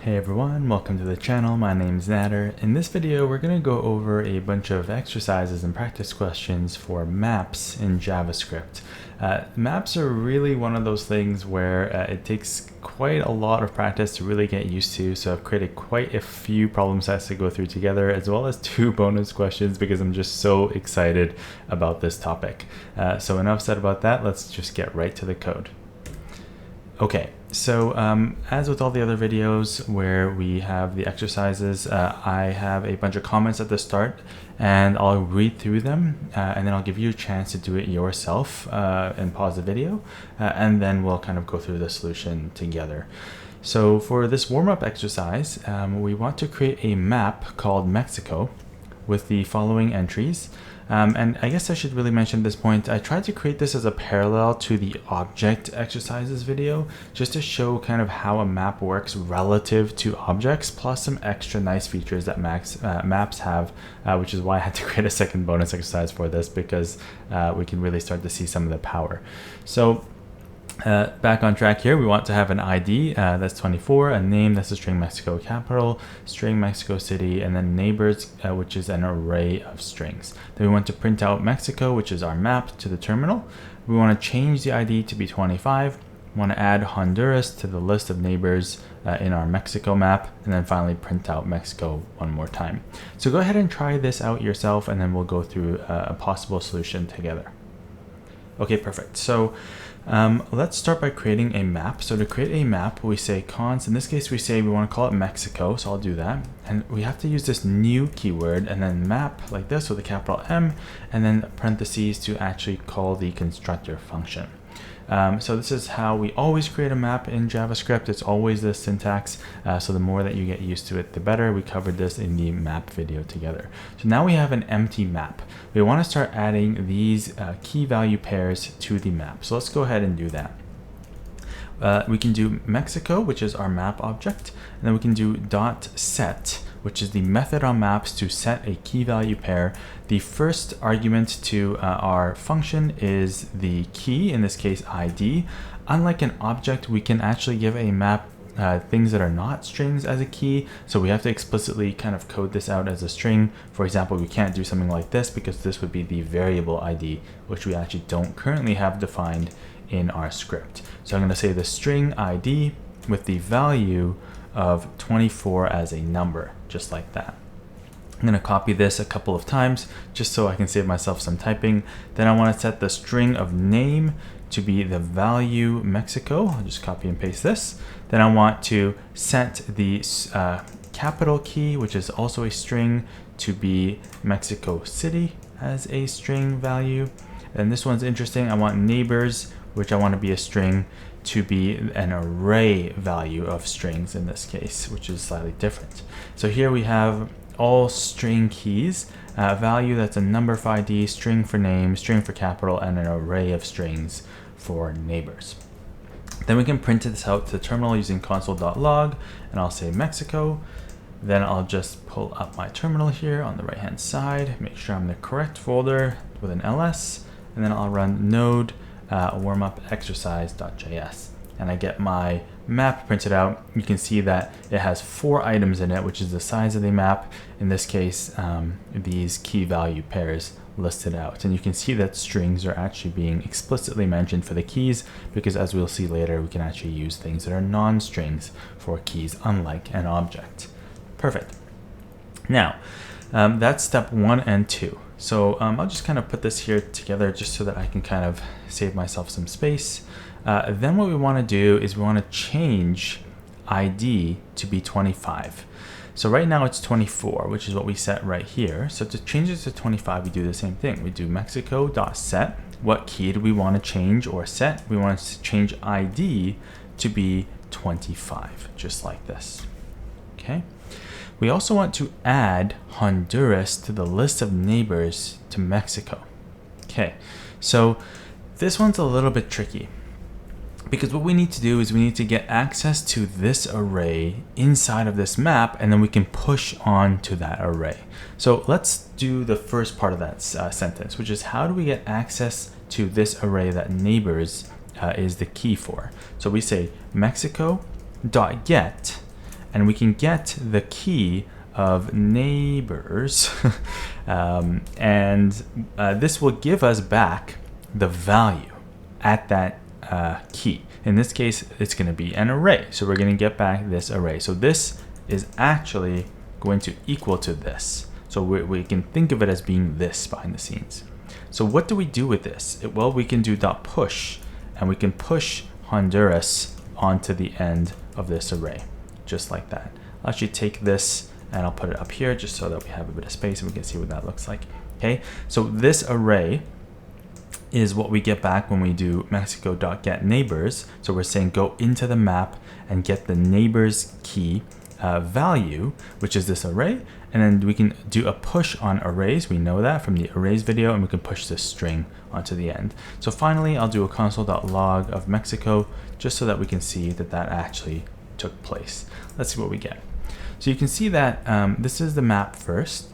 Hey everyone, welcome to the channel. My name's Nader. In this video, we're going to go over a bunch of exercises and practice questions for maps in JavaScript. Maps are really one of those things where it takes quite a lot of practice to really get used to. So I've created quite a few problem sets to go through together, as well as 2 bonus questions because I'm just so excited about this topic. So enough said about that. Let's just get right to the code. Okay, so as with all the other videos where we have the exercises, I have a bunch of comments at the start and I'll read through them and then I'll give you a chance to do it yourself and pause the video and then we'll kind of go through the solution together. So for this warm-up exercise, we want to create a map called Mexico with the following entries. And I guess I should really mention at this point, I tried to create this as a parallel to the object exercises video, just to show kind of how a map works relative to objects, plus some extra nice features that maps have, which is why I had to create a second bonus exercise for this, because we can really start to see some of the power. So back on track here, we want to have an ID that's 24, a name that's a string Mexico capital, string Mexico city, and then neighbors, which is an array of strings. Then we want to print out Mexico, which is our map, to the terminal. We want to change the ID to be 25. We want to add Honduras to the list of neighbors in our Mexico map, and then finally print out Mexico one more time. So go ahead and try this out yourself, and then we'll go through a possible solution together. Okay, perfect. So let's start by creating a map. So to create a map, we say const. In this case, we say we want to call it Mexico. So I'll do that. And we have to use this new keyword and then map like this with a capital M and then parentheses to actually call the constructor function. So this is how we always create a map in JavaScript. It's always this syntax. So the more that you get used to it, the better. We covered this in the map video together. So now we have an empty map. We want to start adding these key value pairs to the map. So let's go ahead and do that. We can do Mexico, which is our map object, and then we can do .set, which is the method on maps to set a key value pair. The first argument to our function is the key, in this case ID. Unlike an object, we can actually give a map things that are not strings as a key, so we have to explicitly kind of code this out as a string. For example, we can't do something like this because this would be the variable ID, which we actually don't currently have defined in our script. So I'm going to say the string ID with the value of 24 as a number, just like that. I'm going to copy this a couple of times just so I can save myself some typing. Then I want to set the string of name to be the value Mexico. I'll just copy and paste this. Then I want to set the capital key, which is also a string, to be Mexico City as a string value. And this one's interesting. I want neighbors, which I want to be a string, to be an array value of strings in this case, which is slightly different. So here we have all string keys, value that's a number for ID, string for name, string for capital, and an array of strings for neighbors. Then we can print this out to the terminal using console.log, and I'll say Mexico. Then I'll just pull up my terminal here on the right hand side, make sure I'm in the correct folder with an ls, and then I'll run node warmup exercise.js, and I get my map printed out. You can see that it has 4 items in it, which is the size of the map. In this case, these key value pairs listed out, and you can see that strings are actually being explicitly mentioned for the keys, because as we'll see later, we can actually use things that are non-strings for keys, unlike an object. Perfect. Now that's step 1 and 2. So I'll just kind of put this here together just so that I can kind of save myself some space. Then what we want to do is we want to change ID to be 25. So right now it's 24, which is what we set right here. So to change it to 25, we do the same thing. We do Mexico.set. What key do we want to change or set? We want to change ID to be 25, just like this. Okay. We also want to add Honduras to the list of neighbors to Mexico. Okay, so this one's a little bit tricky because what we need to do is we need to get access to this array inside of this map, and then we can push on to that array. So let's do the first part of that sentence, which is how do we get access to this array that neighbors is the key for. So we say Mexico.get and we can get the key of neighbors, and this will give us back the value at that key. In this case, it's going to be an array. So we're going to get back this array. So this is actually going to equal to this. So we can think of it as being this behind the scenes. So what do we do with this? Well, we can do .push, and we can push Honduras onto the end of this array, just like that. I'll actually take this and I'll put it up here just so that we have a bit of space and we can see what that looks like. Okay, so this array is what we get back when we do Mexico.getNeighbors. So we're saying go into the map and get the neighbors key value, which is this array, and then we can do a push on arrays. We know that from the arrays video, and we can push this string onto the end. So finally, I'll do a console.log of Mexico just so that we can see that that actually took place. Let's see what we get. So you can see that this is the map first.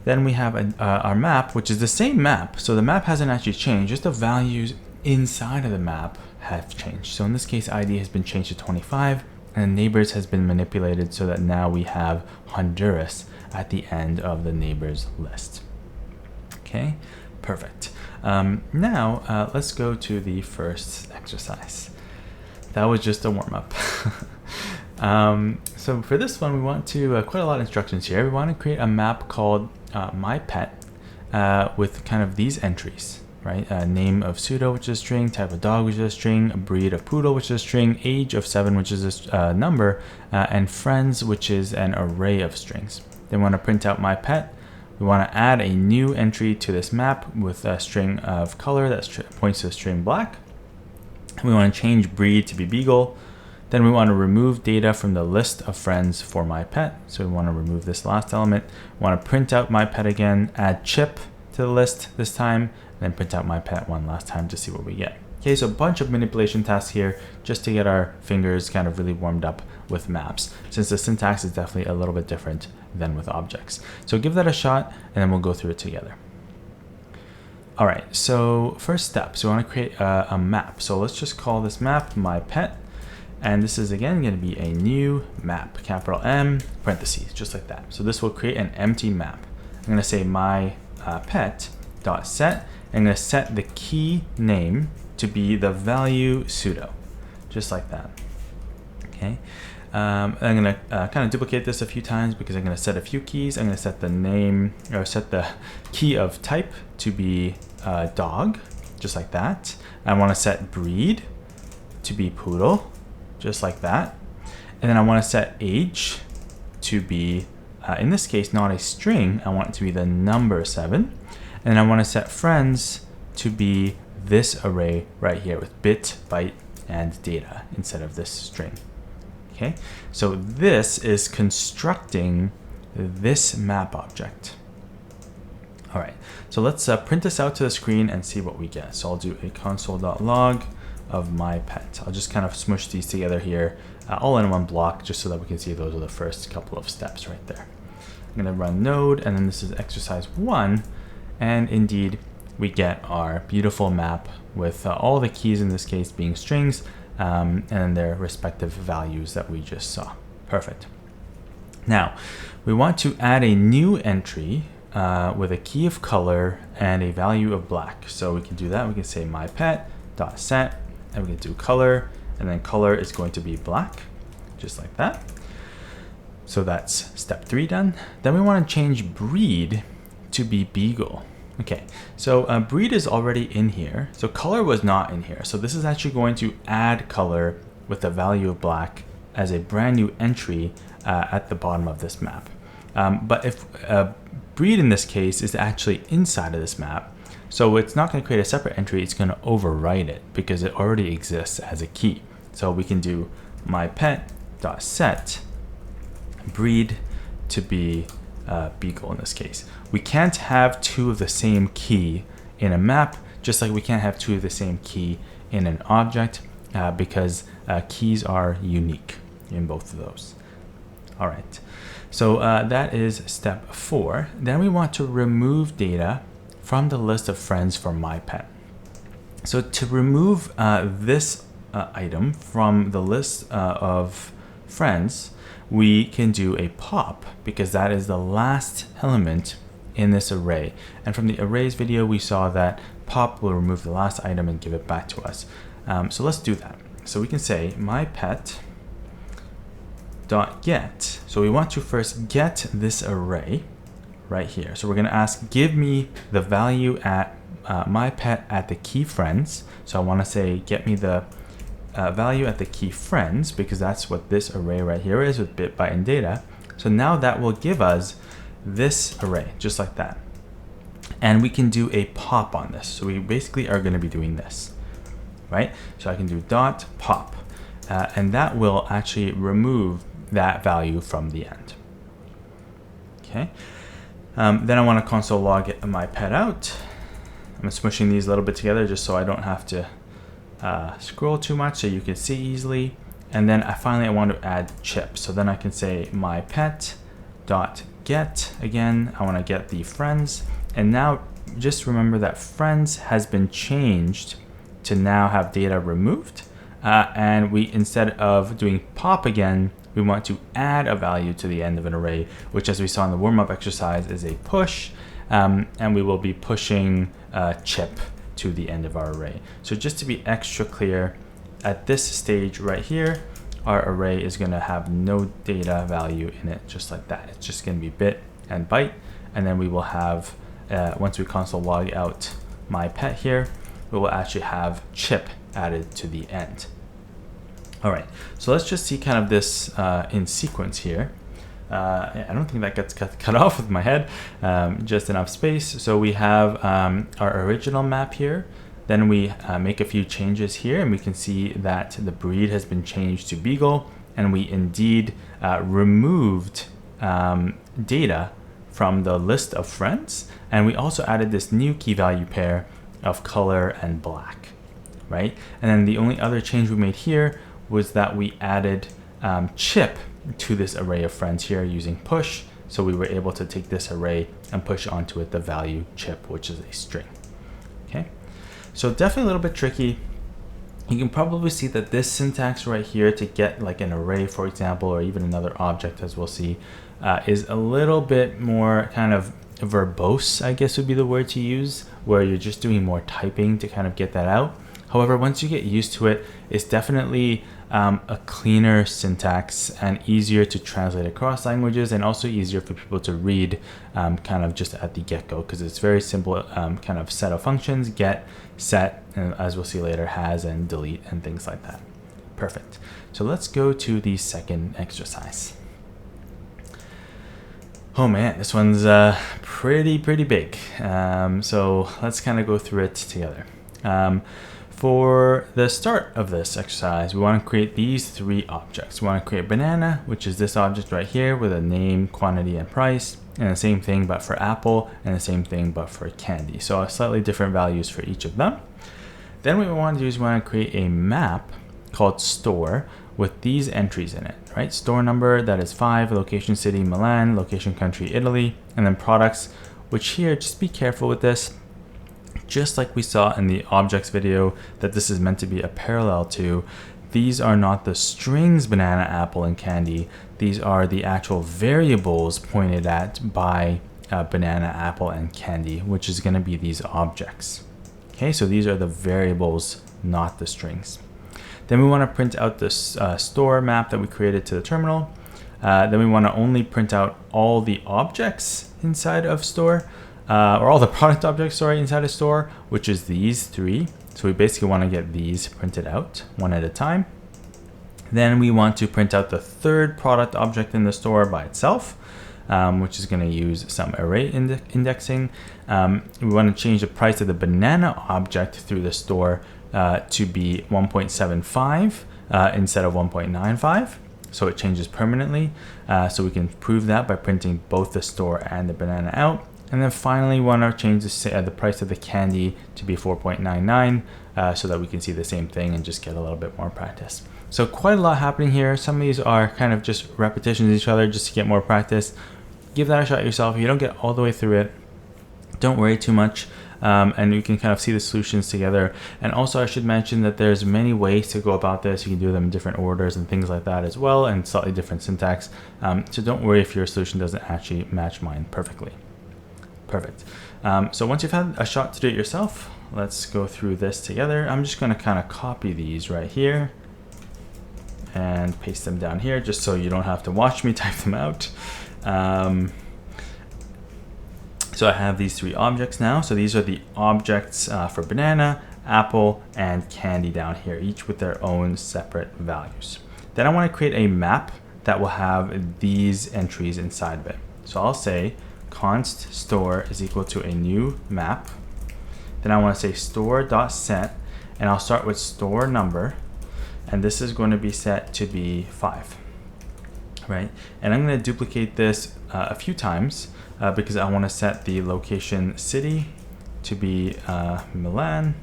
Then we have our map, which is the same map. So the map hasn't actually changed, just the values inside of the map have changed. So in this case, ID has been changed to 25, and neighbors has been manipulated so that now we have Honduras at the end of the neighbors list. Okay, perfect. Now let's go to the first exercise. That was just a warm-up. So for this one, we want to, quite a lot of instructions here. We want to create a map called my pet with kind of these entries, right? Name of pseudo, which is a string, type of dog, which is a string, a breed of poodle, which is a string, age of 7, which is a number, and friends, which is an array of strings. Then we want to print out my pet. We want to add a new entry to this map with a string of color that points to the string black. We want to change breed to be beagle. Then we want to remove data from the list of friends for my pet. So we want to remove this last element. We want to print out my pet again, add chip to the list this time, and then print out my pet one last time to see what we get. Okay, so a bunch of manipulation tasks here just to get our fingers kind of really warmed up with maps, since the syntax is definitely a little bit different than with objects. So give that a shot, and then we'll go through it together. All right, so first step, so we want to create a map. So let's just call this map my pet. And this is again going to be a new map, capital M, parentheses, just like that. So this will create an empty map. I'm going to say my pet dot set. I'm going to set the key name to be the value pseudo, just like that. Okay. I'm going to kind of duplicate this a few times because I'm going to set a few keys. I'm going to set the name, or set the key of type to be dog, just like that. I want to set breed to be poodle, just like that. And then I want to set age to be, in this case, not a string. I want it to be the number 7. And I want to set friends to be this array right here with bit, byte, and data instead of this string. Okay, so this is constructing this map object. All right, so let's print this out to the screen and see what we get. So I'll do a console.log of my pet. I'll just kind of smush these together here, all in one block, just so that we can see those are the first couple of steps right there. I'm going to run node, and then this is exercise 1, and indeed we get our beautiful map with all the keys in this case being strings, and their respective values that we just saw. Perfect. Now we want to add a new entry with a key of color and a value of black. So we can do that. We can say my pet dot set, and we can do color, and then color is going to be black, just like that. So that's step 3 done. Then we want to change breed to be beagle. Okay, so breed is already in here, so color was not in here. So this is actually going to add color with the value of black as a brand new entry at the bottom of this map. But if breed in this case is actually inside of this map, so it's not going to create a separate entry, it's going to overwrite it because it already exists as a key. So we can do my pet.set breed to be beagle in this case. We can't have 2 of the same key in a map, just like we can't have 2 of the same key in an object because keys are unique in both of those. All right, so that is step 4. Then we want to remove data from the list of friends for my pet. So to remove this item from the list of friends, we can do a pop because that is the last element in this array. And from the arrays video, we saw that pop will remove the last item and give it back to us. So let's do that. So we can say my pet dot get. So we want to first get this array right here. So we're going to ask, give me the value at my pet at the key friends. So I want to say, get me the value at the key friends, because that's what this array right here is with bit, byte, and data. So now that will give us this array, just like that. And we can do a pop on this. So we basically are going to be doing this, right? So I can do dot pop, and that will actually remove that value from the end. Okay. Then I want to console log my pet out. I'm smushing these a little bit together just so I don't have to scroll too much, so you can see easily. And then finally I want to add chip. So then I can say my pet dot get. Again, I want to get the friends. And now just remember that friends has been changed to now have data removed. And we, instead of doing pop again, we want to add a value to the end of an array, which, as we saw in the warm-up exercise, is a push. And we will be pushing chip to the end of our array. So just to be extra clear, at this stage right here, our array is going to have no data value in it, just like that. It's just going to be bit and byte. And then we will have, once we console log out my pet here, we will actually have chip added to the end. All right, so let's just see kind of this in sequence here. I don't think that gets cut off with my head, just enough space. So we have our original map here. Then we make a few changes here, and we can see that the breed has been changed to Beagle, and we indeed removed data from the list of friends. And we also added this new key value pair of color and black, right? And then the only other change we made here was that we added chip to this array of friends here using push. So we were able to take this array and push onto it the value chip, which is a string. Okay, so definitely a little bit tricky. You can probably see that this syntax right here to get like an array, for example, or even another object, as we'll see, is a little bit more kind of verbose, I guess would be the word to use, where you're just doing more typing to kind of get that out. However, once you get used to it, it's definitely a cleaner syntax and easier to translate across languages, and also easier for people to read kind of just at the get-go, because it's very simple kind of set of functions: get, set, and as we'll see later, has and delete and things like that. Perfect. So let's go to the second exercise. Oh man, this one's pretty big. So let's kind of go through it together. For the start of this exercise, we want to create these three objects. We want to create banana, which is this object right here with a name, quantity, and price, and the same thing but for apple, and the same thing but for candy. So slightly different values for each of them. Then what we want to do is we want to create a map called store with these entries in it, right? Store number, that is 5, location city, Milan, location country, Italy, and then products, which here, just be careful with this. Just like we saw in the objects video that this is meant to be a parallel to, these are not the strings banana, apple, and candy. These are the actual variables pointed at by banana, apple, and candy, which is going to be these objects. Okay, so these are the variables, not the strings. Then we want to print out this store map that we created to the terminal. Then we want to only print out all the objects inside of store. Or all the product objects, sorry, inside a store, which is these three. So we basically want to get these printed out one at a time. Then we want to print out the third product object in the store by itself, which is going to use some array indexing. We want to change the price of the banana object through the store to be 1.75 instead of 1.95. So it changes permanently. So we can prove that by printing both the store and the banana out. And then finally, we want to change the price of the candy to be 4.99 so that we can see the same thing and just get a little bit more practice. So quite a lot happening here. Some of these are kind of just repetitions of each other just to get more practice. Give that a shot yourself. If you don't get all the way through it, don't worry too much. and you can kind of see the solutions together. And also I should mention that there's many ways to go about this. You can do them in different orders and things like that as well, and slightly different syntax. So don't worry if your solution doesn't actually match mine perfectly. Perfect. So once you've had a shot to do it yourself, let's go through this together. I'm just going to kind of copy these right here and paste them down here just so you don't have to watch me type them out. So I have these three objects now. So these are the objects for banana, apple, and candy down here, each with their own separate values. Then I want to create a map that will have these entries inside of it. So I'll say const store is equal to a new map. Then I want to say store.set, and I'll start with store number, and this is going to be set to be 5, right? And I'm going to duplicate this a few times because I want to set the location city to be Milan,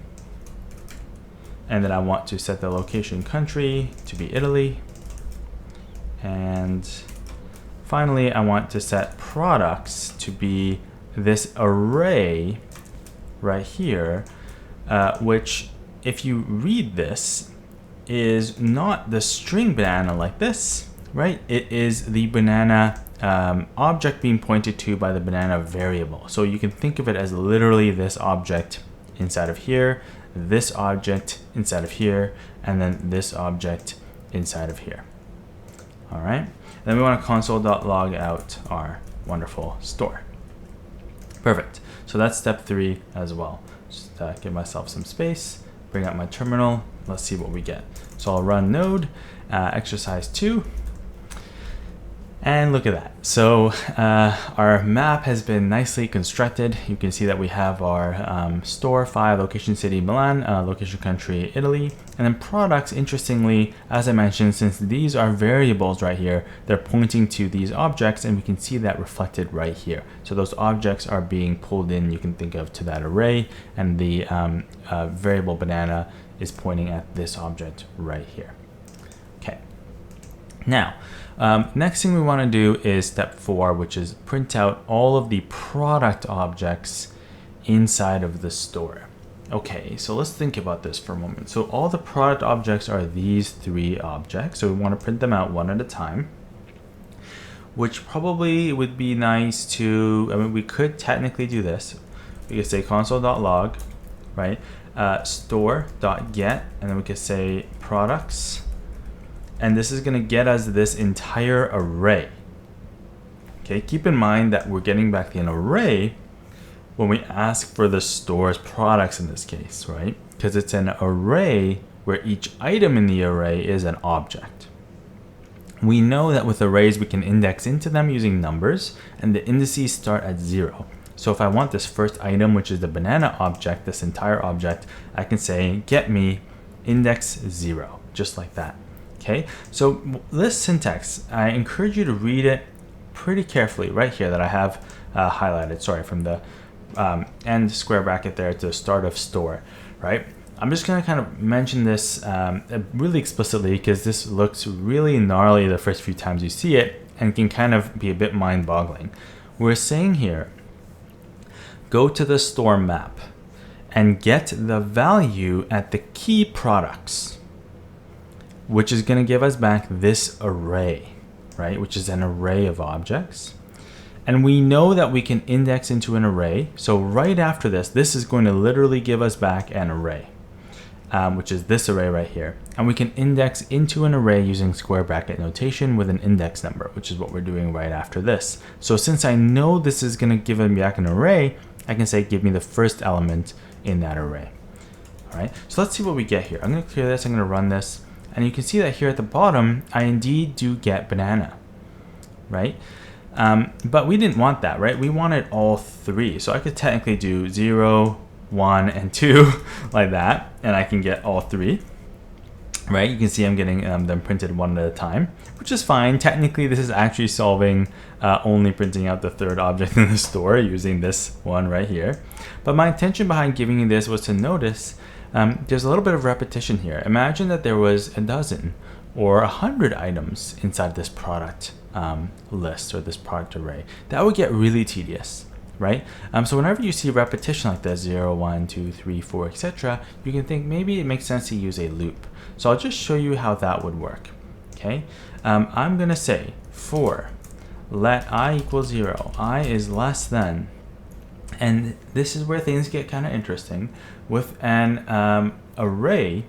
and then I want to set the location country to be Italy, and finally I want to set products to be this array right here, which if you read this is not the string banana like this, right? It is the banana object being pointed to by the banana variable. So you can think of it as literally this object inside of here, this object inside of here, and then this object inside of here. All right. Then we want to console.log out our wonderful store. Perfect. So that's step 3 as well. Just give myself some space, bring up my terminal. Let's see what we get. So I'll run node exercise 2. And look at that. So our map has been nicely constructed. You can see that we have our store 5, location city Milan, location country Italy, and then products. Interestingly, as I mentioned, since these are variables right here, they're pointing to these objects, and we can see that reflected right here. So those objects are being pulled in, you can think of, to that array, and the variable banana is pointing at this object right here. Okay. Now, next thing we want to do is step 4, which is print out all of the product objects inside of the store. Okay, so let's think about this for a moment. So all the product objects are these 3 objects. So we want to print them out one at a time, which probably would be nice to, I mean, we could technically do this. We could say console.log, right? Store.get, and then we could say products. And this is going to get us this entire array. Okay, keep in mind that we're getting back an array when we ask for the store's products in this case, right? Because it's an array where each item in the array is an object. We know that with arrays we can index into them using numbers, and the indices start at 0. So if I want this first item, which is the banana object, this entire object, I can say get me index 0, just like that. Okay, so this syntax, I encourage you to read it pretty carefully right here that I have highlighted, sorry, from the end square bracket there to the start of store, right? I'm just going to kind of mention this really explicitly because this looks really gnarly the first few times you see it and can kind of be a bit mind-boggling. We're saying here, go to the store map and get the value at the key products, which is going to give us back this array, right? Which is an array of objects. And we know that we can index into an array. So right after this, this is going to literally give us back an array, which is this array right here. And we can index into an array using square bracket notation with an index number, which is what we're doing right after this. So since I know this is going to give me back an array, I can say, give me the first element in that array. All right, so let's see what we get here. I'm going to clear this, I'm going to run this. And you can see that here at the bottom, I indeed do get banana, right? But we didn't want that, right? We wanted all 3. So I could technically do 0, 1, and 2 like that, and I can get all 3, right? You can see I'm getting them printed one at a time, which is fine. Technically, this is actually solving only printing out the 3rd object in the store using this one right here. But my intention behind giving you this was to notice there's a little bit of repetition here. Imagine that there was a dozen or 100 items inside this product list or this product array. That would get really tedious, right? So whenever you see repetition like this, 0, 1, 2, 3, 4, etc., you can think maybe it makes sense to use a loop. So I'll just show you how that would work, okay? I'm going to say for let I equal 0, I is less than, and this is where things get kind of interesting. With an array,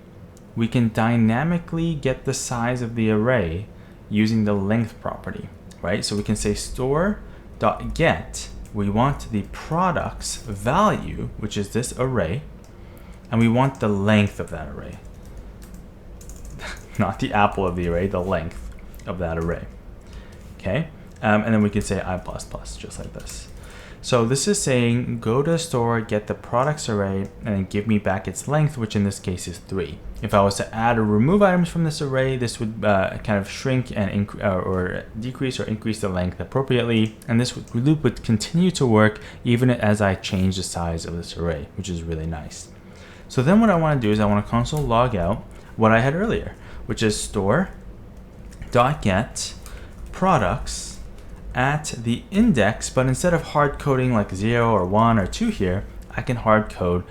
we can dynamically get the size of the array using the length property, right? So we can say store.get, we want the product's value, which is this array, and we want the length of that array. Not the apple of the array, the length of that array, okay? And then we can say I++, just like this. So this is saying go to store, get the products array, and then give me back its length, which in this case is 3. If I was to add or remove items from this array, this would kind of shrink and or decrease or increase the length appropriately. And this loop would continue to work even as I change the size of this array, which is really nice. So then what I want to do is I want to console log out what I had earlier, which is store.get products at the index, but instead of hard coding like 0 or 1 or 2 here, I can hard code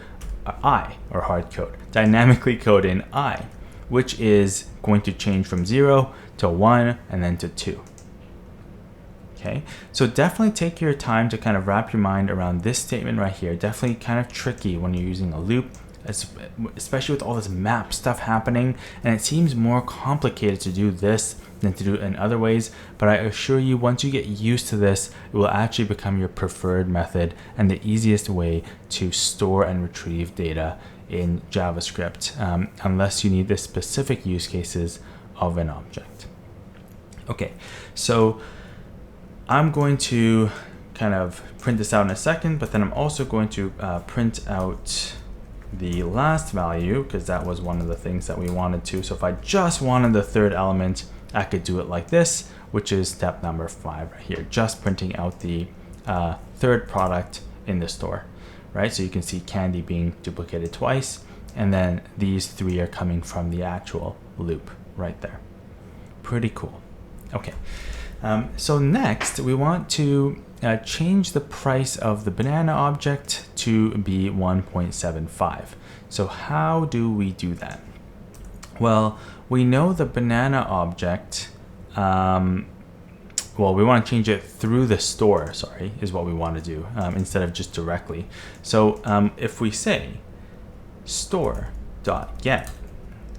I, or hard code, dynamically code in I, which is going to change from 0 to 1 and then to 2. Okay, so definitely take your time to kind of wrap your mind around this statement right here. Definitely kind of tricky when you're using a loop, especially with all this map stuff happening, and it seems more complicated to do this than to do it in other ways, but I assure you once you get used to this, it will actually become your preferred method and the easiest way to store and retrieve data in JavaScript, unless you need the specific use cases of an object. Okay, so I'm going to kind of print this out in a second, but then I'm also going to print out the last value, because that was one of the things that we wanted to. So if I just wanted the third element, I could do it like this, which is step number 5 right here, just printing out the third product in the store, right? So you can see candy being duplicated twice, and then these 3 are coming from the actual loop right there. Pretty cool. Okay, so next we want to change the price of the banana object to be 1.75. So how do we do that? Well, we know the banana object, well, we want to change it through the store, sorry, is what we want to do, instead of just directly. So if we say store.get,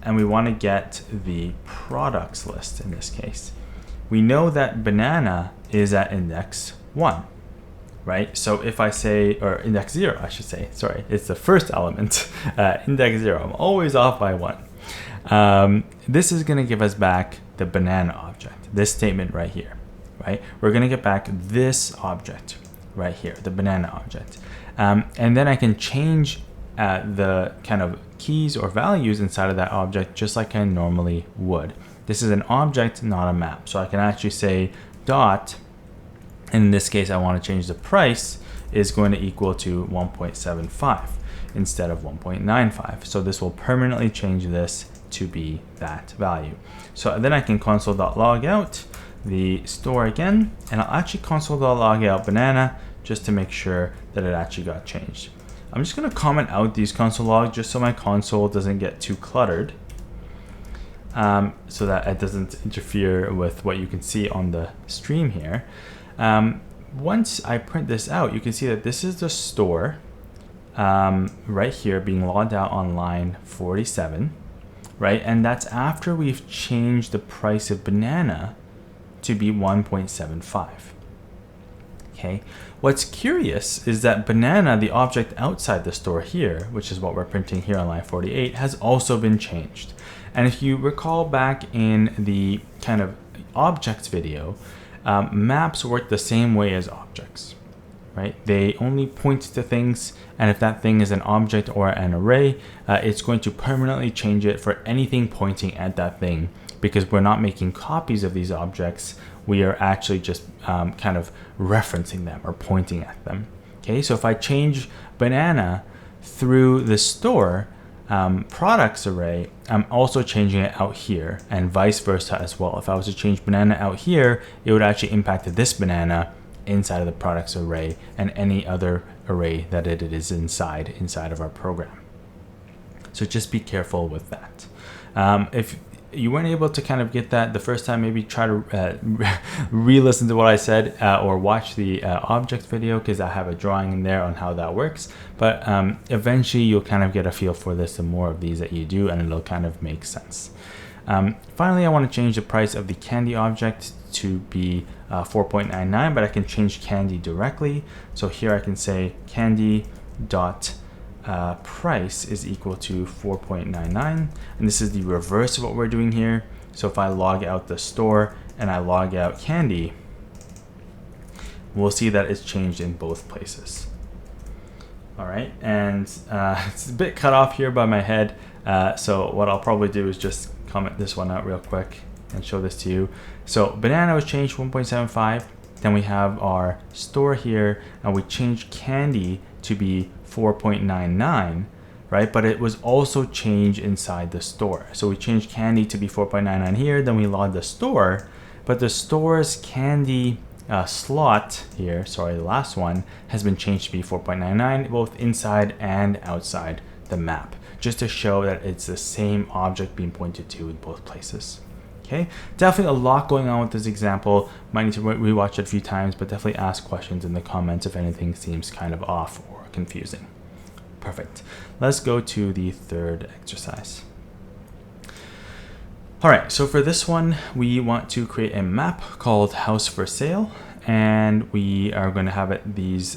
and we want to get the products list in this case, we know that banana is at index 1, right? So if I say, or index 0, I should say, sorry, it's the first element, index 0, I'm always off by 1. This is going to give us back the banana object, this statement right here, right? We're going to get back this object right here, the banana object. And then I can change the kind of keys or values inside of that object just like I normally would. This is an object, not a map. So I can actually say dot, and in this case I want to change the price, is going to equal to 1.75 instead of 1.95. So this will permanently change this to be that value. So then I can console.log out the store again, and I'll actually console.log out banana just to make sure that it actually got changed. I'm just going to comment out these console logs just so my console doesn't get too cluttered, so that it doesn't interfere with what you can see on the stream here. Once I print this out, you can see that this is the store right here being logged out on line 47, right? And that's after we've changed the price of banana to be 1.75. Okay. What's curious is that banana, the object outside the store here, which is what we're printing here on line 48, has also been changed. And if you recall back in the kind of objects video, maps work the same way as objects, right? They only point to things, and if that thing is an object or an array, it's going to permanently change it for anything pointing at that thing, because we're not making copies of these objects. We are actually just kind of referencing them or pointing at them. Okay, so if I change banana through the store products array, I'm also changing it out here, and vice versa as well. If I was to change banana out here, it would actually impact this banana inside of the products array and any other array that it is inside of our program. So just be careful with that. If you weren't able to kind of get that the first time, maybe try to re-listen to what I said or watch the object video, because I have a drawing in there on how that works. But eventually you'll kind of get a feel for this the more of these that you do, and it'll kind of make sense. Finally, I want to change the price of the candy object to be 4.99, but I can change candy directly. So here I can say candy dot price is equal to 4.99, and this is the reverse of what we're doing here. So if I log out the store and I log out candy, we'll see that it's changed in both places. All right, and it's a bit cut off here by my head, so what I'll probably do is just comment this one out real quick and show this to you. So banana was changed 1.75, then we have our store here, and we changed candy to be 4.99, right? But it was also changed inside the store. So we changed candy to be 4.99 here, then we logged the store, but the store's candy slot here, sorry, the last one, has been changed to be 4.99, both inside and outside the map, just to show that it's the same object being pointed to in both places. Okay, definitely a lot going on with this example. Might need to rewatch it a few times, but definitely ask questions in the comments if anything seems kind of off or confusing. Perfect. Let's go to the third exercise. All right, so for this one, we want to create a map called house for sale, and we are going to have it these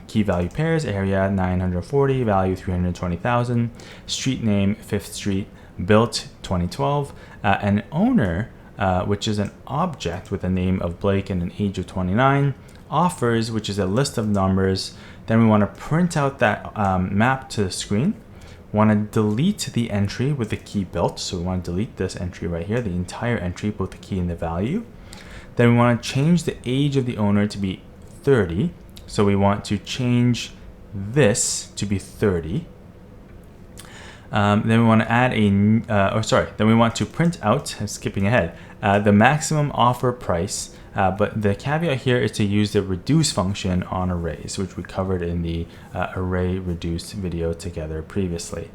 key value pairs: area 940, value 320,000, street name 5th Street, built 2012, an owner, which is an object with a name of Blake and an age of 29, offers, which is a list of numbers. Then we want to print out that map to the screen. Want to delete the entry with the key built, so we want to delete this entry right here, the entire entry, both the key and the value. Then we want to change the age of the owner to be 30, so we want to change this to be 30. Then we want to add then we want to print out, I'm skipping ahead, the maximum offer price, but the caveat here is to use the reduce function on arrays, which we covered in the array reduced video together previously.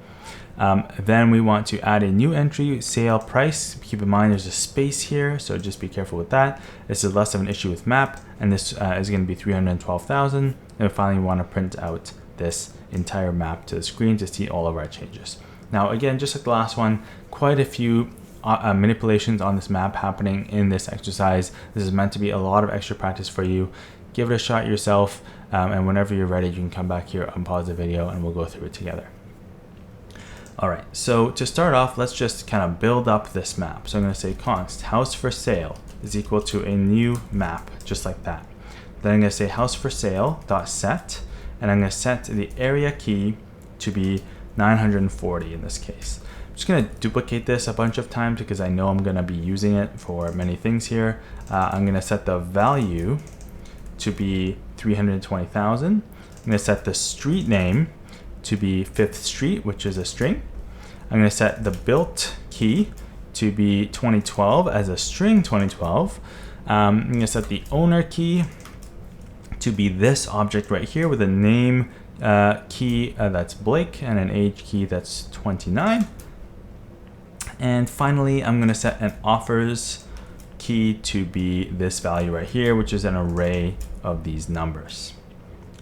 Then we want to add a new entry, sale price. Keep in mind there's a space here, so just be careful with that. This is less of an issue with map, and this is going to be 312,000. And finally, we want to print out this entire map to the screen to see all of our changes. Now again, just like the last one, quite a few manipulations on this map happening in this exercise. This is meant to be a lot of extra practice for you. Give it a shot yourself, and whenever you're ready, you can come back here and pause the video and we'll go through it together. All right, so to start off, let's just kind of build up this map. So I'm going to say const house for sale is equal to a new map, just like that. Then I'm going to say house for sale dot set, and I'm going to set the area key to be 940 in this case. I'm just going to duplicate this a bunch of times because I know I'm going to be using it for many things here. I'm going to set the value to be 320,000. I'm going to set the street name to be 5th Street, which is a string. I'm going to set the built key to be 2012 as a string 2012. I'm going to set the owner key to be this object right here with a name key that's Blake and an age key that's 29. And finally, I'm going to set an offers key to be this value right here, which is an array of these numbers.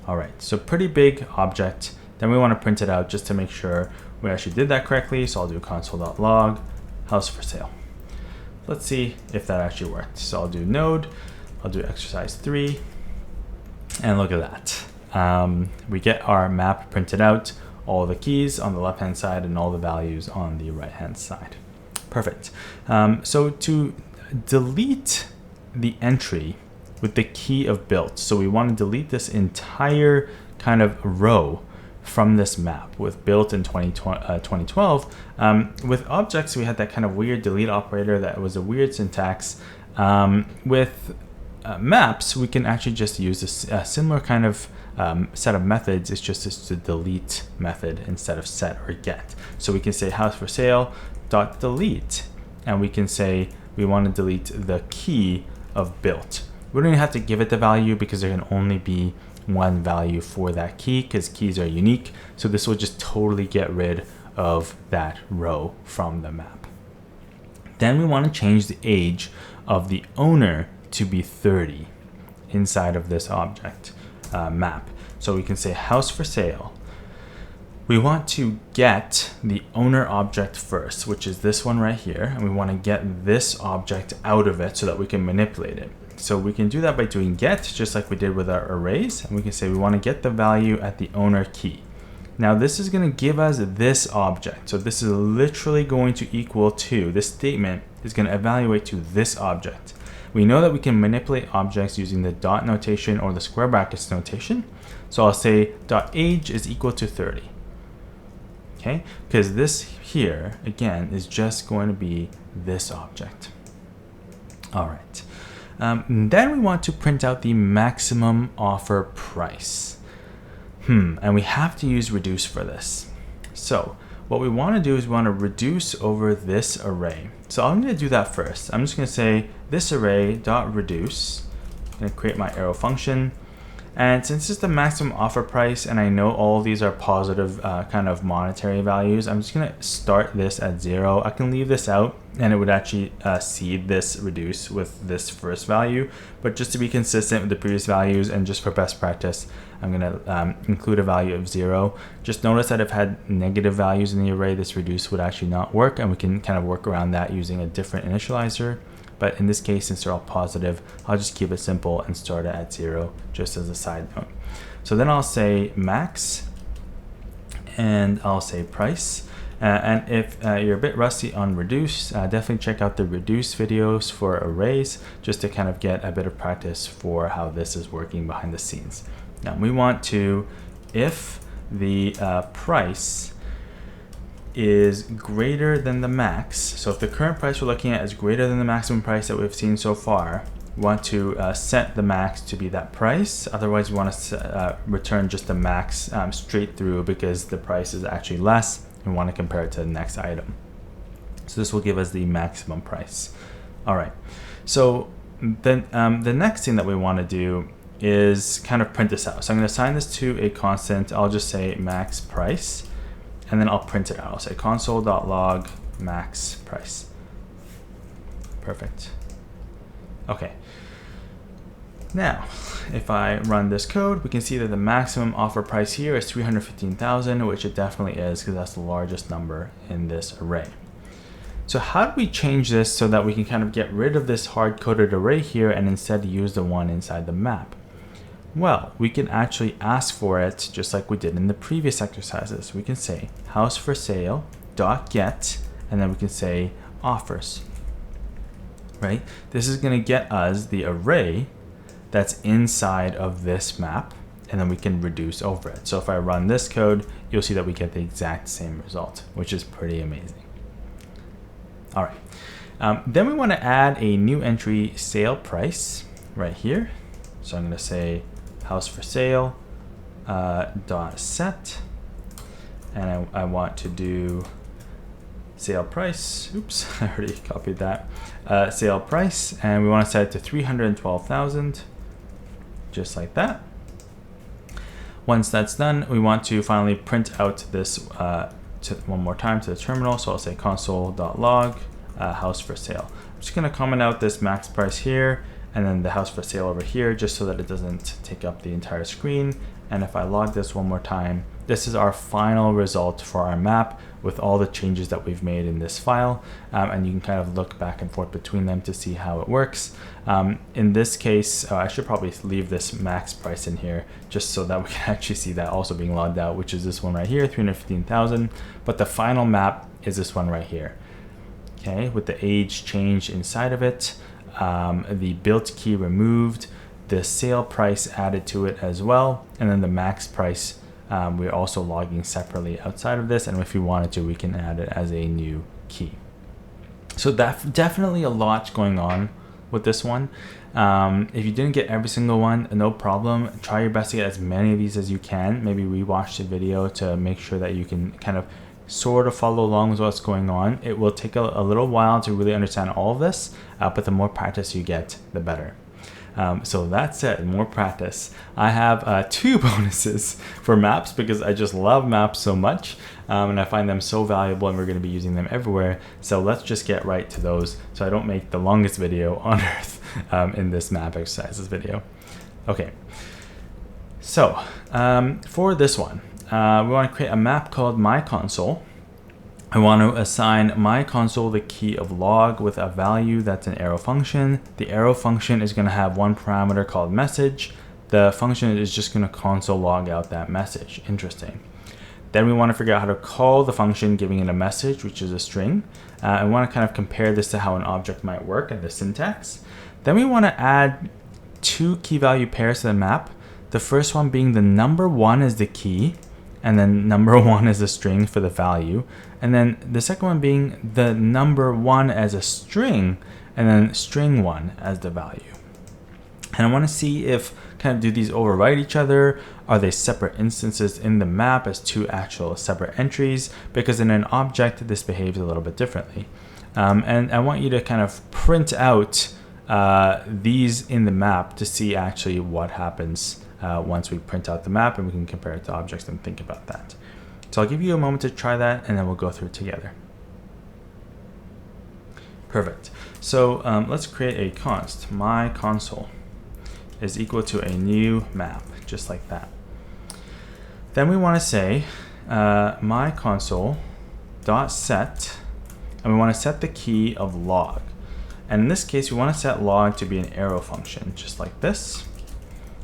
All right, so pretty big object. Then we want to print it out just to make sure we actually did that correctly. So I'll do console.log house for sale. Let's see if that actually worked. So I'll do node, I'll do exercise 3, and look at that. We get our map printed out, all the keys on the left hand side and all the values on the right hand side. Perfect. So to delete the entry with the key of built, so we want to delete this entire kind of row from this map with built in 2012. With objects, we had that kind of weird delete operator that was a weird syntax. With maps, we can actually just use a similar kind of set of methods. It's just a delete method instead of set or get. So we can say house for sale dot delete, and we can say we want to delete the key of built. We don't even have to give it the value because there can only be one value for that key because keys are unique. So this will just totally get rid of that row from the map. Then we want to change the age of the owner to be 30 inside of this object map. So we can say house for sale. We want to get the owner object first, which is this one right here. And we want to get this object out of it so that we can manipulate it. So we can do that by doing get, just like we did with our arrays. And we can say we want to get the value at the owner key. Now this is going to give us this object. So this is literally going to equal to, this statement is going to evaluate to this object. We know that we can manipulate objects using the dot notation or the square brackets notation. So I'll say dot age is equal to 30. Okay, because this here, again, is just going to be this object. All right. Then we want to print out the maximum offer price. And we have to use reduce for this. So what we want to do is we want to reduce over this array. So I'm going to do that first. I'm just going to say this array dot reduce. I'm going to create my arrow function. And since it's the maximum offer price, and I know all of these are positive kind of monetary values, I'm just going to start this at 0. I can leave this out, and it would actually seed this reduce with this first value. But just to be consistent with the previous values and just for best practice, I'm going to include a value of 0. Just notice that if I had negative values in the array, this reduce would actually not work, and we can kind of work around that using a different initializer. But in this case, since they're all positive, I'll just keep it simple and start it at 0, just as a side note. So then I'll say max, and I'll say price. And if you're a bit rusty on reduce, definitely check out the reduce videos for arrays, just to kind of get a bit of practice for how this is working behind the scenes. Now we want to, if the price is greater than the max. So if the current price we're looking at is greater than the maximum price that we've seen so far, we want to set the max to be that price. Otherwise, we want to return just the max straight through because the price is actually less and we want to compare it to the next item. So this will give us the maximum price. All right. So then the next thing that we want to do is kind of print this out. So I'm going to assign this to a constant. I'll just say max price. And then I'll print it out. I'll say console.log max price. Perfect. Okay. Now, if I run this code, we can see that the maximum offer price here is 315,000, which it definitely is because that's the largest number in this array. So how do we change this so that we can kind of get rid of this hard-coded array here and instead use the one inside the map? Well, we can actually ask for it just like we did in the previous exercises. We can say house for sale dot get, and then we can say offers, right? This is going to get us the array that's inside of this map, and then we can reduce over it. So if I run this code, you'll see that we get the exact same result, which is pretty amazing. All right. Then we want to add a new entry, sale price, right here. So I'm going to say house for sale dot set, and I want to do sale price. Oops, I already copied that. Sale price, and we want to set it to 312,000, just like that. Once that's done, we want to finally print out this one more time to the terminal. So I'll say console.log house for sale. I'm just going to comment out this max price here, and then the house for sale over here, just so that it doesn't take up the entire screen. And if I log this one more time, this is our final result for our map with all the changes that we've made in this file. And you can kind of look back and forth between them to see how it works. In this case, I should probably leave this max price in here just so that we can actually see that also being logged out, which is this one right here, 315,000. But the final map is this one right here, okay, with the age change inside of it. The built key removed, the sale price added to it as well, and then the max price we're also logging separately outside of this, and if we wanted to, we can add it as a new key. So that's definitely a lot going on with this one. If you didn't get every single one, no problem. Try your best to get as many of these as you can. Maybe rewatch the video to make sure that you can kind of sort of follow along with what's going on. It will take a little while to really understand all of this, but the more practice you get, the better. So that's it, more practice. I have 2 bonuses for maps because I just love maps so much, and I find them so valuable, and we're going to be using them everywhere. So let's just get right to those so I don't make the longest video on earth in this map exercises video. Okay, so for this one, we want to create a map called myConsole. I want to assign myConsole the key of log with a value that's an arrow function. The arrow function is going to have one parameter called message. The function is just going to console log out that message. Interesting. Then we want to figure out how to call the function giving it a message, which is a string. I want to kind of compare this to how an object might work and the syntax. Then we want to add 2 key value pairs to the map. The first one being the number 1 is the key, and then number 1 is a string for the value. And then the second one being the number 1 as a string, and then string 1 as the value. And I want to see if kind of do these overwrite each other? Are they separate instances in the map as 2 actual separate entries? Because in an object, this behaves a little bit differently. And I want you to kind of print out these in the map to see actually what happens once we print out the map, and we can compare it to objects and think about that. So I'll give you a moment to try that, and then we'll go through it together. Perfect. So let's create a const. myConsole is equal to a new map, just like that. Then we want to say myConsole.set, and we want to set the key of log. And in this case, we want to set log to be an arrow function, just like this.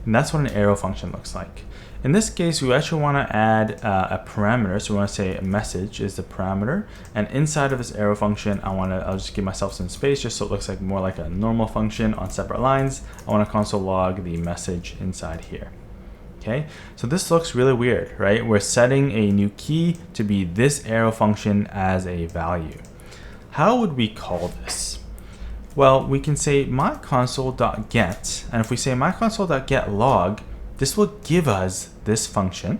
And that's what an arrow function looks like. In this case, we actually want to add a parameter. So we want to say a message is the parameter. And inside of this arrow function, I'll just give myself some space just so it looks like more like a normal function on separate lines. I want to console log the message inside here. Okay, so this looks really weird, right? We're setting a new key to be this arrow function as a value. How would we call this? Well, we can say myConsole.get, and if we say myConsole.getLog, this will give us this function.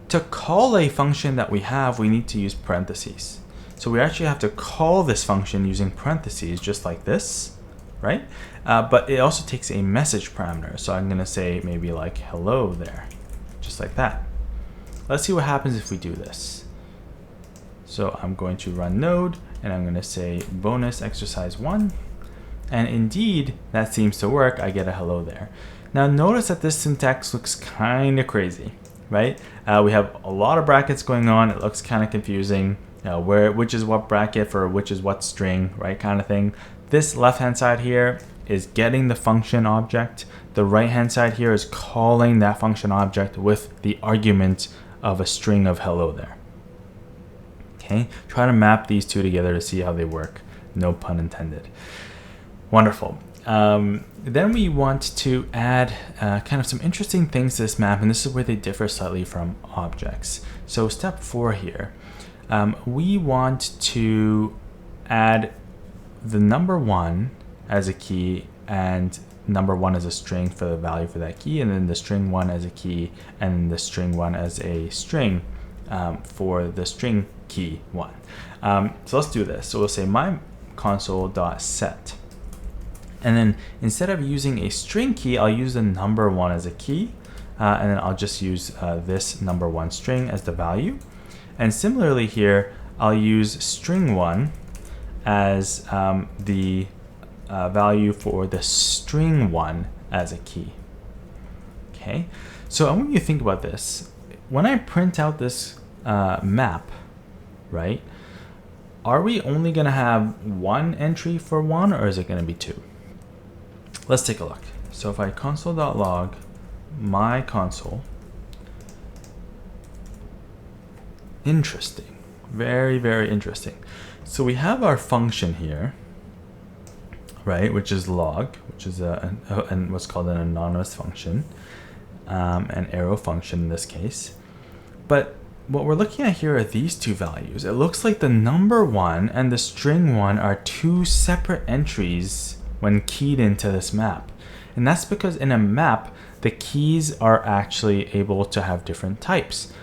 To call a function that we have, we need to use parentheses. So we actually have to call this function using parentheses, just like this, right? But it also takes a message parameter. So I'm going to say maybe like hello there, just like that. Let's see what happens if we do this. So I'm going to run node, and I'm going to say bonus exercise 1. And indeed, that seems to work. I get a hello there. Now notice that this syntax looks kind of crazy, right? We have a lot of brackets going on. It looks kind of confusing. Which is what bracket for which is what string, right? Kind of thing. This left-hand side here is getting the function object. The right-hand side here is calling that function object with the argument of a string of hello there. Okay, try to map these two together to see how they work. No pun intended. Wonderful. Then we want to add kind of some interesting things to this map, and this is where they differ slightly from objects. So step 4 here, we want to add the number 1 as a key and number 1 as a string for the value for that key, and then the string 1 as a key and the string 1 as a string for the string key 1. So let's do this. So we'll say myConsole.set. And then instead of using a string key, I'll use the number 1 as a key. And then I'll just use this number 1 string as the value. And similarly here, I'll use string 1 as the value for the string 1 as a key. Okay, so I want you to think about this. When I print out this map, right, are we only going to have 1 entry for 1, or is it going to be 2? Let's take a look. So if I console.log myConsole, interesting, very, very interesting. So we have our function here, right, which is log, which is what's called an anonymous function, an arrow function in this case. But what we're looking at here are these 2 values. It looks like the number 1 and the string 1 are 2 separate entries when keyed into this map. And that's because in a map, the keys are actually able to have different types.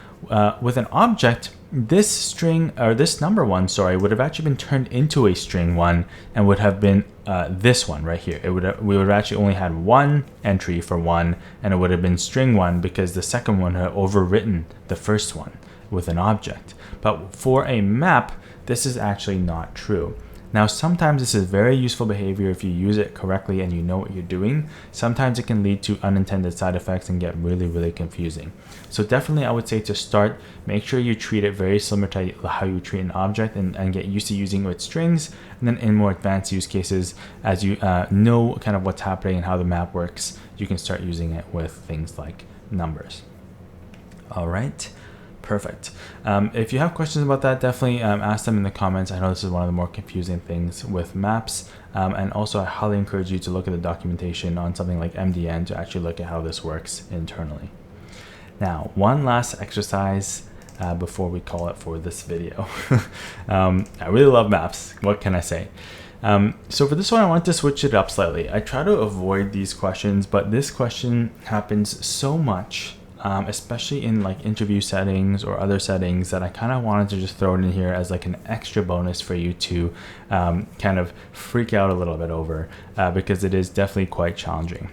With an object, this string, or this number 1, sorry, would have actually been turned into a string 1 and would have been this one right here. We would have actually only had one entry for 1, and it would have been string 1 because the second one had overwritten the first one with an object. But for a map, this is actually not true. Now, sometimes this is very useful behavior if you use it correctly and you know what you're doing. Sometimes it can lead to unintended side effects and get really, really confusing. So definitely I would say to start, make sure you treat it very similar to how you treat an object and get used to using it with strings. And then in more advanced use cases, as you know kind of what's happening and how the map works, you can start using it with things like numbers. All right. Perfect. If you have questions about that, definitely ask them in the comments. I know this is one of the more confusing things with maps. And also I highly encourage you to look at the documentation on something like MDN to actually look at how this works internally. Now, one last exercise before we call it for this video. I really love maps. What can I say? So for this one, I want to switch it up slightly. I try to avoid these questions, but this question happens so much, especially in like interview settings or other settings, that I kind of wanted to just throw it in here as like an extra bonus for you to kind of freak out a little bit over, because it is definitely quite challenging.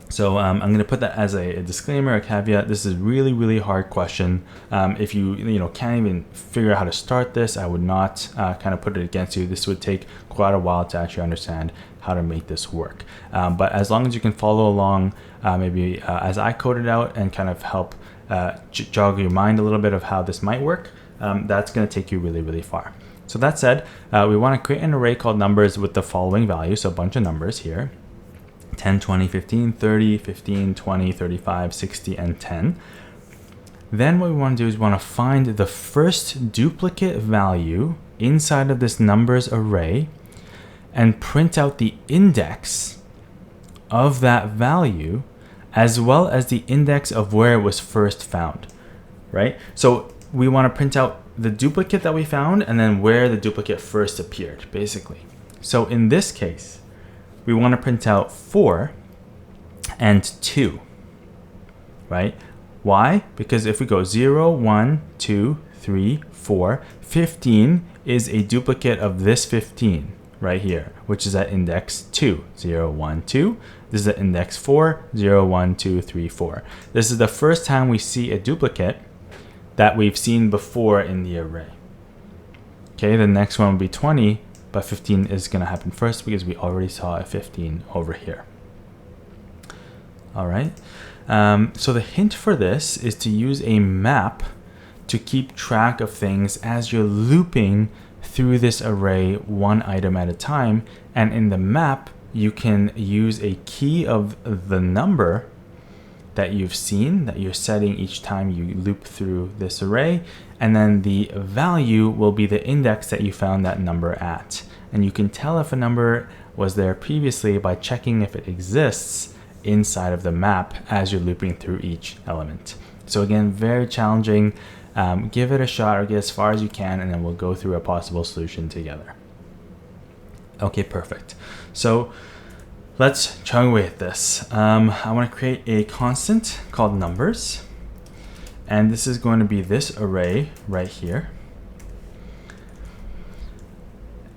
So I'm going to put that as a disclaimer, a caveat. This is really, really hard question. If you can't even figure out how to start this, I would not kind of put it against you. This would take quite a while to actually understand how to make this work. But as long as you can follow along, maybe as I code it out and kind of help jog your mind a little bit of how this might work, that's going to take you really, really far. So that said, we want to create an array called numbers with the following values. So a bunch of numbers here. 10, 20, 15, 30, 15, 20, 35, 60, and 10. Then what we want to do is we want to find the first duplicate value inside of this numbers array and print out the index of that value as well as the index of where it was first found, right? So we want to print out the duplicate that we found and then where the duplicate first appeared, basically. So in this case, we want to print out 4 and 2, right? Why? Because if we go 0, 1, 2, 3, 4, 15 is a duplicate of this 15 right here, which is at index 2, 0, 1, 2. This is at index 4, 0, 1, 2, 3, 4. This is the first time we see a duplicate that we've seen before in the array. Okay, the next one will be 20. But 15 is going to happen first because we already saw a 15 over here. All right. So the hint for this is to use a map to keep track of things as you're looping through this array one item at a time. And in the map, you can use a key of the number that you've seen that you're setting each time you loop through this array, and then the value will be the index that you found that number at. And you can tell if a number was there previously by checking if it exists inside of the map as you're looping through each element. So again, very challenging. Give it a shot or get as far as you can, and then we'll go through a possible solution together. Okay, perfect. So let's chug away at this. I want to create a constant called numbers, and this is going to be this array right here.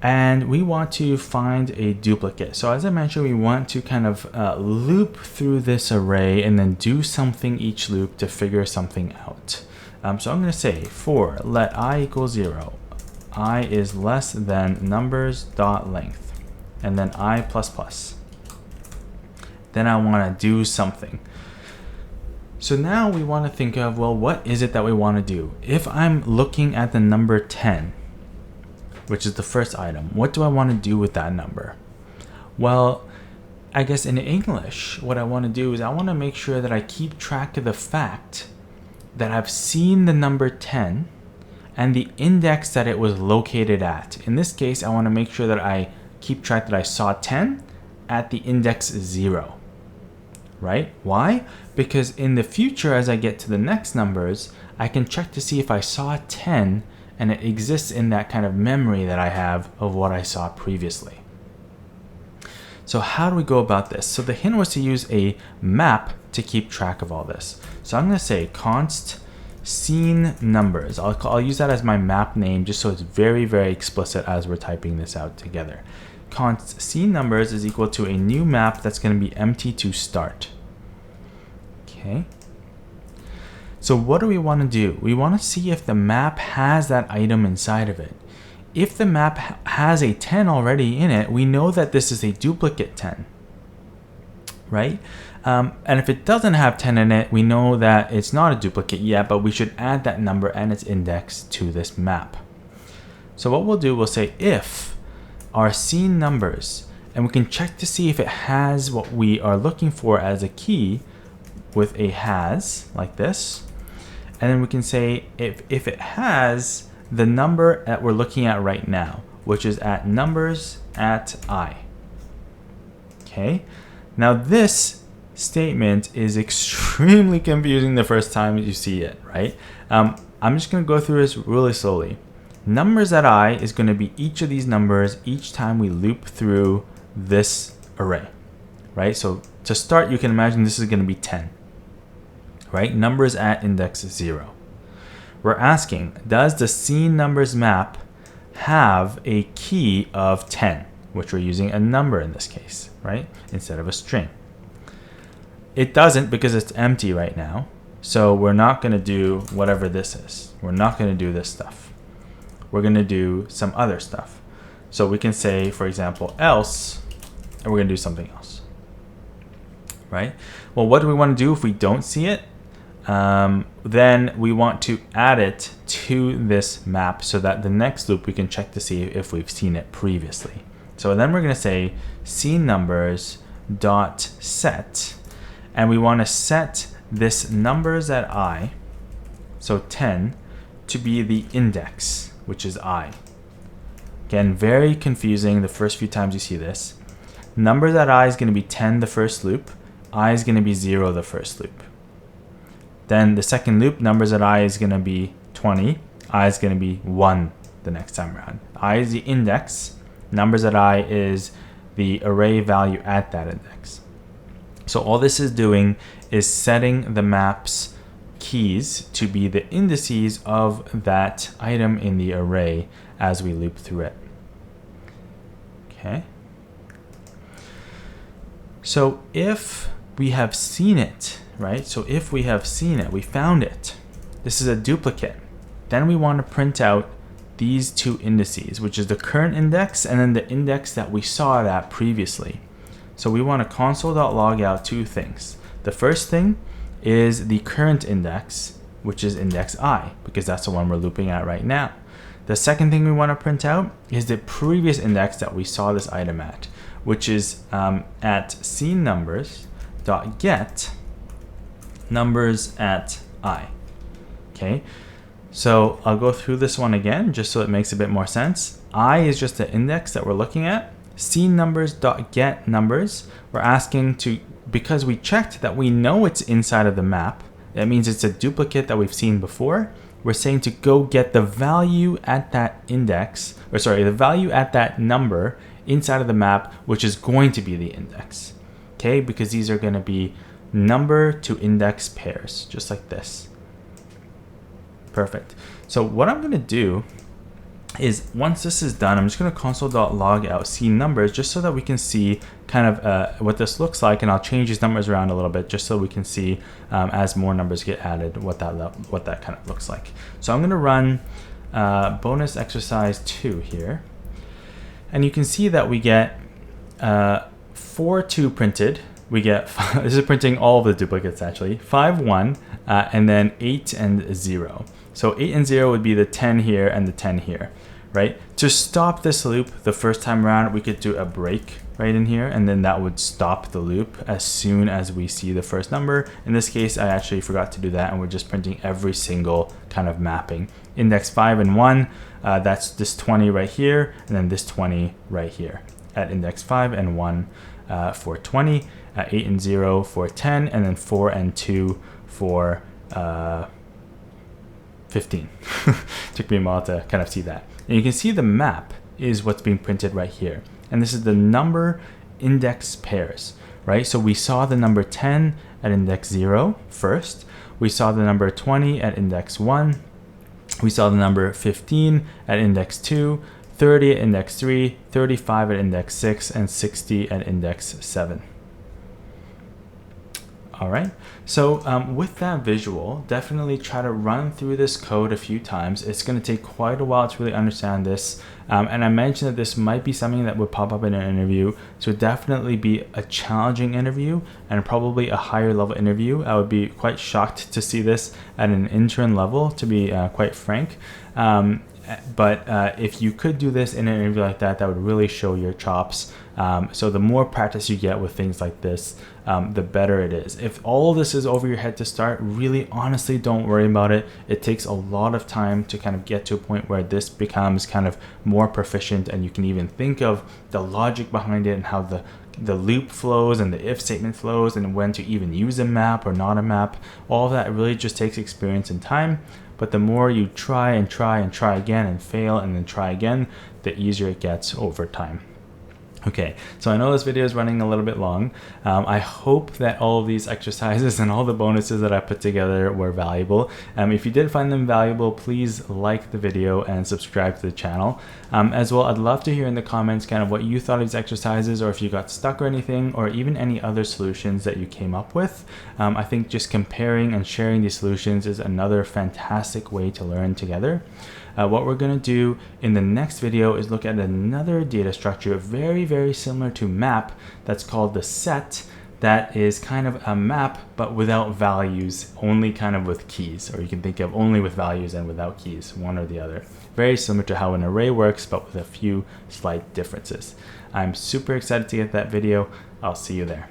And we want to find a duplicate. So as I mentioned, we want to kind of loop through this array and then do something each loop to figure something out. So I'm going to say for let I equal 0, I is less than numbers dot length, and then I plus plus. Then I want to do something. So now we want to think of, well, what is it that we want to do? If I'm looking at the number 10, which is the first item, what do I want to do with that number? Well, I guess in English, what I want to do is I want to make sure that I keep track of the fact that I've seen the number 10 and the index that it was located at. In this case, I want to make sure that I keep track that I saw 10 at the index 0. Right? Why? Because in the future, as I get to the next numbers, I can check to see if I saw 10 and it exists in that kind of memory that I have of what I saw previously. So how do we go about this? So the hint was to use a map to keep track of all this. So I'm going to say const scene numbers. I'll use that as my map name just so it's very, very explicit as we're typing this out together. Const scene numbers is equal to a new map that's going to be empty to start. Okay. So what do we want to do? We want to see if the map has that item inside of it. If the map has a 10 already in it, we know that this is a duplicate 10, right? And if it doesn't have 10 in it, we know that it's not a duplicate yet, but we should add that number and its index to this map. So what we'll do, we'll say if our scene numbers, and we can check to see if it has what we are looking for as a key with a has, like this. And then we can say if it has the number that we're looking at right now, which is at numbers at I. Okay, now this statement is extremely confusing the first time you see it, right? I'm just going to go through this really slowly. Numbers at I is going to be each of these numbers each time we loop through this array, right? So to start, you can imagine this is going to be 10. Right? Numbers at index 0. We're asking, does the scene numbers map have a key of 10, which we're using a number in this case, right? Instead of a string. It doesn't because it's empty right now. So we're not going to do whatever this is. We're not going to do this stuff. We're going to do some other stuff. So we can say, for example, else, and we're going to do something else, right? Well, what do we want to do if we don't see it? Then we want to add it to this map so that the next loop we can check to see if we've seen it previously. So then we're going to say scene numbers dot set, and we want to set this numbers at I, so 10, to be the index, which is I. Again, very confusing the first few times you see this. Numbers at I is going to be 10 the first loop, I is going to be 0 the first loop. Then the second loop, numbers at I is going to be 20. I is going to be 1 the next time around. I is the index. Numbers at I is the array value at that index. So all this is doing is setting the map's keys to be the indices of that item in the array as we loop through it. Okay. So if we have seen it, right? So if we have seen it, we found it, this is a duplicate, then we want to print out these two indices, which is the current index and then the index that we saw it at previously. So we want to console.log out two things. The first thing is the current index, which is index I, because that's the one we're looping at right now. The second thing we want to print out is the previous index that we saw this item at, which is at scene numbers dot get numbers at I. Okay, so I'll go through this one again just so it makes a bit more sense. I is just the index that we're looking at. Scene numbers dot get numbers, we're asking to, because we checked that we know it's inside of the map, that means it's a duplicate that we've seen before. We're saying to go get the value at that index, or sorry, the value at that number inside of the map, which is going to be the index. Okay, because these are going to be number to index pairs, just like this. Perfect. So what I'm going to do is, once this is done, I'm just going to console.log out scene numbers just so that we can see kind of what this looks like, and I'll change these numbers around a little bit just so we can see as more numbers get added what that kind of looks like. So I'm going to run bonus exercise 2 here, and you can see that we get 4, 2 printed. We get, this is printing all of the duplicates actually, 5, 1, and then 8 and 0. So 8 and 0 would be the 10 here and the 10 here, right? To stop this loop the first time around, we could do a break right in here, and then that would stop the loop as soon as we see the first number. In this case, I actually forgot to do that, and we're just printing every single kind of mapping. Index 5 and 1, that's this 20 right here, and then this 20 right here at index 5 and 1 for 20, 8 and 0 for 10, and then 4 and 2 for 15. Took me a while to kind of see that. And you can see the map is what's being printed right here. And this is the number index pairs, right? So we saw the number 10 at index 0 first. we saw the number 20 at index 1, we saw the number 15 at index 2, 30 at index 3, 35 at index 6, and 60 at index 7. All right, so with that visual, definitely try to run through this code a few times. It's going to take quite a while to really understand this. And I mentioned that this might be something that would pop up in an interview. So definitely be a challenging interview and probably a higher level interview. I would be quite shocked to see this at an intern level, to be quite frank. But if you could do this in an interview like that, that would really show your chops. So the more practice you get with things like this, the better it is. If all of this is over your head to start, really honestly don't worry about it. It takes a lot of time to kind of get to a point where this becomes kind of more proficient, and you can even think of the logic behind it and how the loop flows and the if statement flows and when to even use a map or not a map. All of that really just takes experience and time. But the more you try and try and try again and fail and then try again, the easier it gets over time. Okay, so I know this video is running a little bit long. I hope that all of these exercises and all the bonuses that I put together were valuable. If you did find them valuable, please like the video and subscribe to the channel. As well, I'd love to hear in the comments kind of what you thought of these exercises, or if you got stuck or anything, or even any other solutions that you came up with. I think just comparing and sharing these solutions is another fantastic way to learn together. What we're going to do in the next video is look at another data structure very, very similar to map, that's called the set, that is kind of a map but without values, only kind of with keys, or you can think of only with values and without keys, one or the other. Very similar to how an array works, but with a few slight differences. I'm super excited to get that video. I'll see you there.